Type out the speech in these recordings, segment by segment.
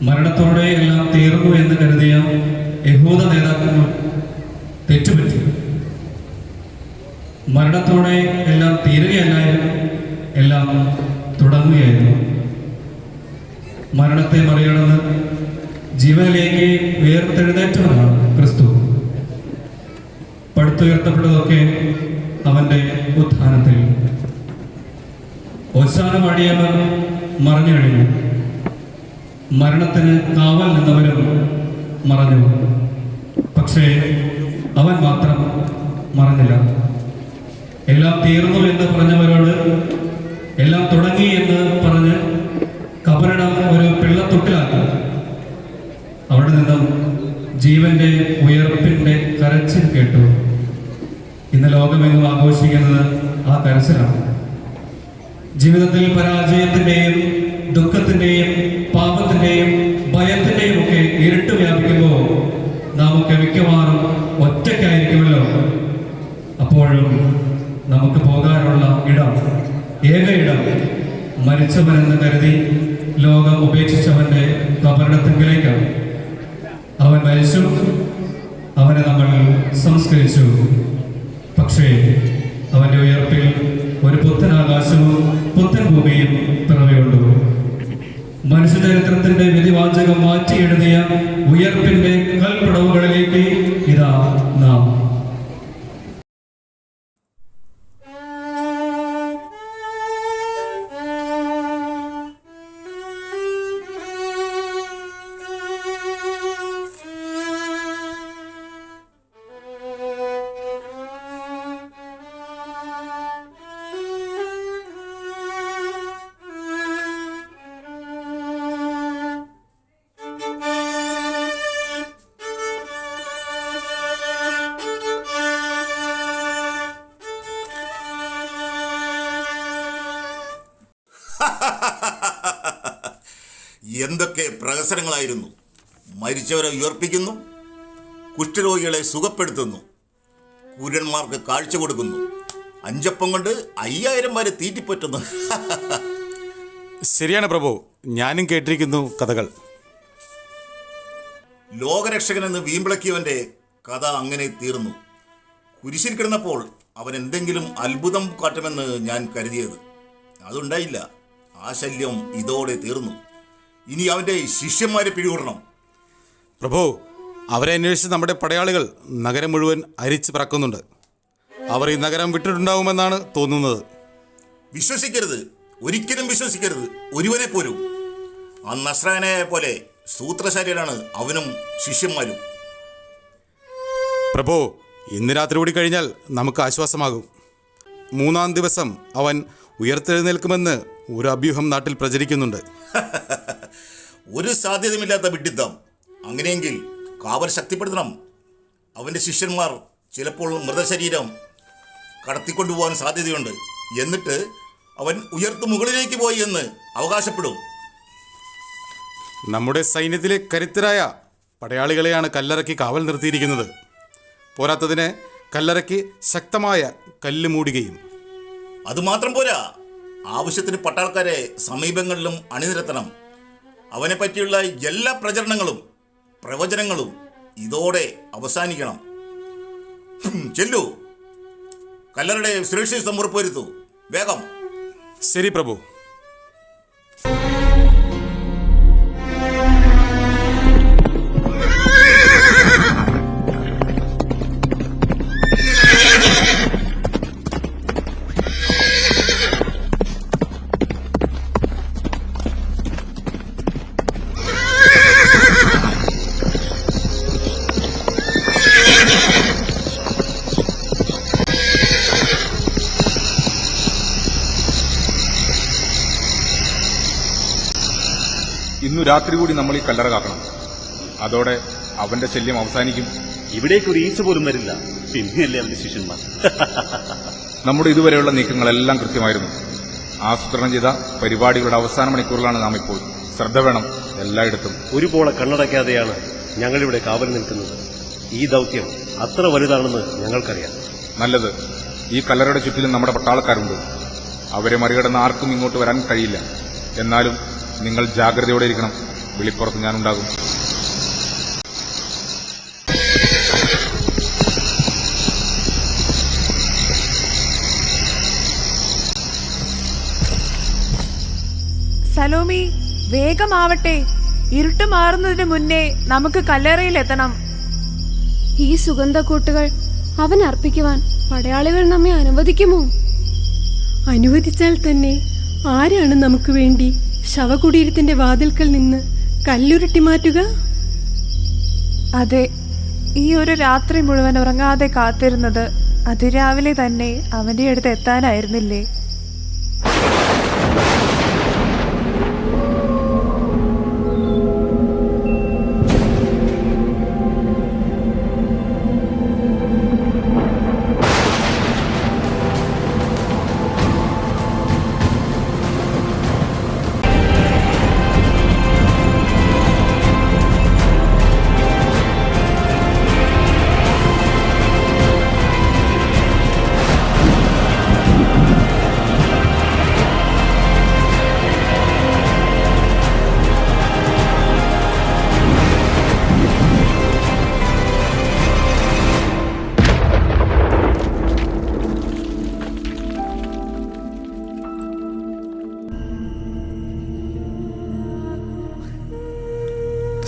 മരണത്തോടെ എല്ലാം തീർന്നു എന്ന് കരുതിയ യഹൂദ നേതാക്കന്മാർ തെറ്റുപറ്റി. മരണത്തോടെ എല്ലാം തീരുകയല്ലായിരുന്നു, എല്ലാം തുടങ്ങുകയായിരുന്നു. മരണത്തെ മറികടന്ന് ജീവനിലേക്ക് ഉയർത്തെഴുന്നേറ്റവനാണ് ക്രിസ്തു. പടുത്തുയർത്തപ്പെട്ടതൊക്കെ അവന്റെ ഉത്ഥാനത്തിൽ. ഓശാന പാടിയവർ മറഞ്ഞു കഴിഞ്ഞു, മരണത്തിന് കാവൽ നിന്നവരും മറഞ്ഞു. പക്ഷേ അവൻ മാത്രം മറഞ്ഞില്ല. എല്ലാം തീർന്നു എന്ന് പറഞ്ഞവരോട് എല്ലാം തുടങ്ങി എന്ന് പറഞ്ഞ് കബറിടം ഒരു പിള്ളത്തൊട്ടിലാക്കി. അവിടെ നിന്നും ജീവന്റെ ഉയർപ്പിന്റെ കരച്ചിൽ കേട്ടു. ഇന്ന് ലോകമെങ്ങും ആഘോഷിക്കുന്നത് ആ കരച്ചിലാണ്. ജീവിതത്തിൽ പരാജയത്തിന്റെയും ദുഃഖത്തിന്റെയും പാപത്തിന്റെയും ഭയത്തിന്റെയും ഒക്കെ ഇരുട്ട് വ്യാപിക്കുമ്പോൾ നമുക്ക് മിക്കവാറും ഒറ്റയ്ക്കായിരിക്കുമല്ലോ. അപ്പോഴും നമുക്ക് പോകാനുള്ള ഇടം, ഏക ഇടം, മരിച്ചവനെന്ന് കരുതി ലോകം ഉപേക്ഷിച്ചവന്റെ കബറിടത്തിലേക്കാണ്. അവൻ മരിച്ചു, അവനെ നമ്മൾ സംസ്കരിച്ചു. പക്ഷേ അവന്റെ ഉയർപ്പിൽ ഒരു പുത്തൻ ആകാശവും പുത്തൻ ഭൂമിയും പിറവിയുള്ളൂ. മനുഷ്യചരിത്രത്തിന്റെ വിധിവാചകം മാറ്റി എഴുതിയ ഉയർപ്പിന്റെ കൽപ്പടവുകളിലേക്ക് ഇതാ നാം. എന്തൊക്കെ പ്രഹസനങ്ങളായിരുന്നു! മരിച്ചവരെ ഉയർപ്പിക്കുന്നു, കുഷ്ഠരോഗികളെ സുഖപ്പെടുത്തുന്നു, കുരുടന്മാർക്ക് കാഴ്ച കൊടുക്കുന്നു, 5 അപ്പം കൊണ്ട് 5000 പേരെ തീറ്റിപ്പറ്റുന്നു. ശരിയാണ് പ്രഭു, ഞാനും കേട്ടിരിക്കുന്നു കഥകൾ. ലോകരക്ഷകനെന്ന് വീമ്പിളക്കിയവന്റെ കഥ അങ്ങനെ തീർന്നു. കുരിശിൽ കിടന്നപ്പോൾ അവൻ എന്തെങ്കിലും അത്ഭുതം കാട്ടുമെന്ന് ഞാൻ കരുതിയത് അതുണ്ടായില്ല. ആ ശല്യം ഇതോടെ തീർന്നു. ഇനി അവന്റെ ശിഷ്യന്മാരെ പിടികൂടണം. പ്രഭു, അവരെ അന്വേഷിച്ച് നമ്മുടെ പടയാളികൾ നഗരം മുഴുവൻ അരിച്ചു പറക്കുന്നുണ്ട്. അവർ ഈ നഗരം വിട്ടിട്ടുണ്ടാവുമെന്നാണ് തോന്നുന്നത്. വിശ്വസിക്കരുത്, ഒരിക്കലും വിശ്വസിക്കരുത് ഒരുവനെ പോലും. ആ നസ്രായനെ പോലെ സൂത്രശാലികളാണ് അവനും ശിഷ്യന്മാരും. പ്രഭു, ഇന്ന് രാത്രി കൂടി കഴിഞ്ഞാൽ നമുക്ക് ആശ്വാസമാകും. 3-ാം ദിവസം അവൻ ഉയർത്തെഴുന്നേൽക്കുമെന്ന് ഒരു അഭ്യൂഹം നാട്ടിൽ പ്രചരിക്കുന്നുണ്ട്. ഒരു സാധ്യതയുമില്ലാത്ത വിഡ്ഢിത്തം. അങ്ങനെയെങ്കിൽ കാവൽ ശക്തിപ്പെടുത്തണം. അവന്റെ ശിഷ്യന്മാർ ചിലപ്പോൾ മൃതശരീരം കടത്തിക്കൊണ്ടുപോകാൻ സാധ്യതയുണ്ട്. എന്നിട്ട് അവൻ ഉയർത്തു മുകളിലേക്ക് പോയി എന്ന് അവകാശപ്പെടും. നമ്മുടെ സൈന്യത്തിലെ കരുത്തരായ പടയാളികളെയാണ് കല്ലറയ്ക്ക് കാവൽ നിർത്തിയിരിക്കുന്നത്. പോരാത്തതിന് കല്ലറയ്ക്ക് ശക്തമായ കല്ല് മൂടുകയും. അതുമാത്രം പോരാ, ആവശ്യത്തിന് പട്ടാൾക്കാരെ സമീപങ്ങളിലും അണിനിരത്തണം. അവനെ പറ്റിയുള്ള എല്ലാ പ്രചരണങ്ങളും പ്രവചനങ്ങളും ഇതോടെ അവസാനിക്കണം. ചെല്ലു, കല്ലറയുടെ സുരക്ഷിതത്വം ഉറപ്പുവരുത്തൂ. വേഗം. ശരി പ്രഭു. ഇന്നു രാത്രി കൂടി നമ്മൾ ഈ കല്ലറ കാക്കണം. അതോടെ അവന്റെ ശല്യം അവസാനിക്കും. ഇവിടേക്കൊരു ഈച്ച പോലും വരില്ല. പിന്നെയല്ലേ അവന്റെ ശിഷ്യന്മാർ. നമ്മുടെ ഇതുവരെയുള്ള നീക്കങ്ങളെല്ലാം കൃത്യമായിരുന്നു. ആസൂത്രണം ചെയ്ത പരിപാടികളുടെ അവസാന മണിക്കൂറിലാണ് നാം ഇപ്പോൾ. ശ്രദ്ധ വേണം എല്ലായിടത്തും. ഒരു പോള കണ്ണടയ്ക്കാതെയാണ് ഞങ്ങളിവിടെ കാവൽ നിൽക്കുന്നത്. ഈ ദൗത്യം അത്ര വലുതാണെന്ന് ഞങ്ങൾക്കറിയാം. നല്ലത്. ഈ കല്ലറയുടെ ചുറ്റിലും നമ്മുടെ പട്ടാളക്കാരുണ്ട്. അവരെ മറികടന്ന് ആർക്കും ഇങ്ങോട്ട് വരാൻ കഴിയില്ല. എന്നാലും നിങ്ങൾ ജാഗ്രതയോടെ ഇരിക്കണം. വെളിപ്പുറത്ത് ഞാനുണ്ടാകും. സലോമി, വേഗമാവട്ടെ. ഇരുട്ട് മാറുന്നതിന് മുന്നേ നമുക്ക് കല്ലറയിലെത്തണം. ഈ സുഗന്ധക്കൂട്ടുകൾ അവൻ അർപ്പിക്കുവാൻ പടയാളികൾ നമ്മെ അനുവദിക്കുമോ? അനുവദിച്ചാൽ തന്നെ ആരാണ് നമുക്ക് വേണ്ടി ശവകുടീരത്തിന്റെ വാതിൽക്കൽ നിന്ന് കല്ലുരുട്ടി മാറ്റുക? അതെ, ഈ ഒരു രാത്രി മുഴുവൻ ഉറങ്ങാതെ കാത്തിരുന്നത് അതിരാവിലെ തന്നെ അവന്റെ അടുത്ത് എത്താനായിരുന്നില്ലേ?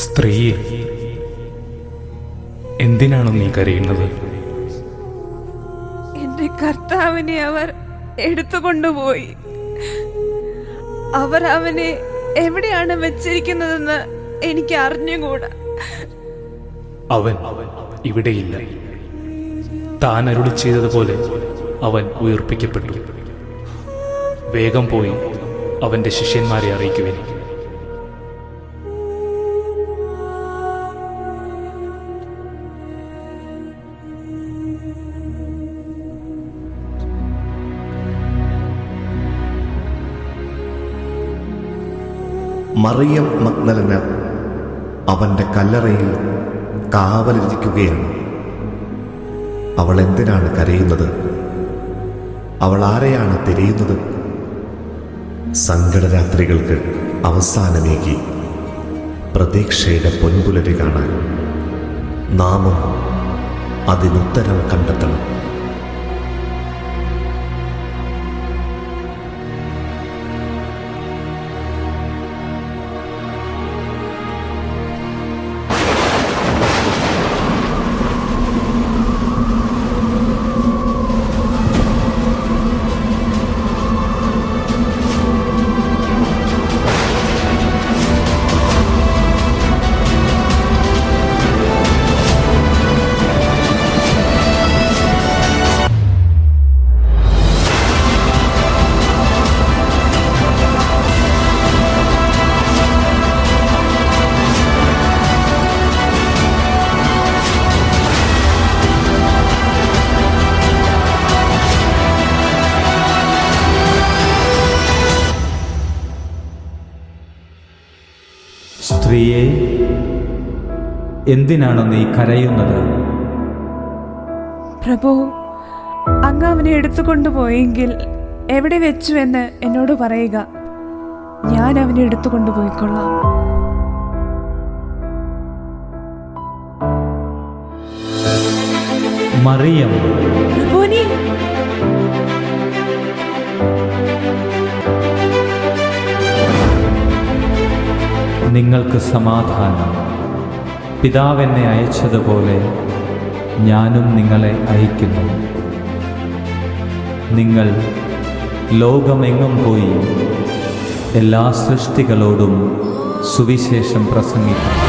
സ്ത്രീയെ, എന്തിനാണ് നീ കരയുന്നത്? എന്റെ കർത്താവിനെ അവർ എടുത്തുകൊണ്ടുപോയി. അവർ അവനെ എവിടെയാണ് വെച്ചിരിക്കുന്നതെന്ന് എനിക്ക് അറിഞ്ഞുകൂടാ. അവൻ ഇവിടെയില്ല. താൻ അരുളി ചെയ്തതുപോലെ അവൻ ഉയർപ്പിക്കപ്പെട്ടു. വേഗം പോയി അവന്റെ ശിഷ്യന്മാരെ അറിയിക്കുവിൻ. മറിയം മഗ്ദലന അവന്റെ കല്ലറയിൽ കാവലിരിക്കുകയാണ്. അവൾ എന്തിനാണ് കരയുന്നത്? അവൾ ആരെയാണ് തിരയുന്നത്? സങ്കടരാത്രികൾക്ക് അവസാനമേകി പ്രതീക്ഷയുടെ പൊൻപുലരി കാണാൻ നാമും അതിനുത്തരം കണ്ടെത്തണം. സ്ത്രീയെ, എന്തിനാണ് നീ കരയുന്നത്? പ്രഭു, അങ്ങ് അവനെ എടുത്തുകൊണ്ടുപോയെങ്കിൽ എവിടെ വെച്ചു എന്ന് എന്നോട് പറയുക. ഞാൻ അവനെ എടുത്തുകൊണ്ടുപോയിക്കൊള്ളാം. മറിയം, പ്രഭുനി, നിങ്ങൾക്ക് സമാധാനം. പിതാവെന്നെ അയച്ചതുപോലെ ഞാനും നിങ്ങളെ അയക്കുന്നു. നിങ്ങൾ ലോകമെങ്ങും പോയി എല്ലാ സൃഷ്ടികളോടും സുവിശേഷം പ്രസംഗിക്കണം.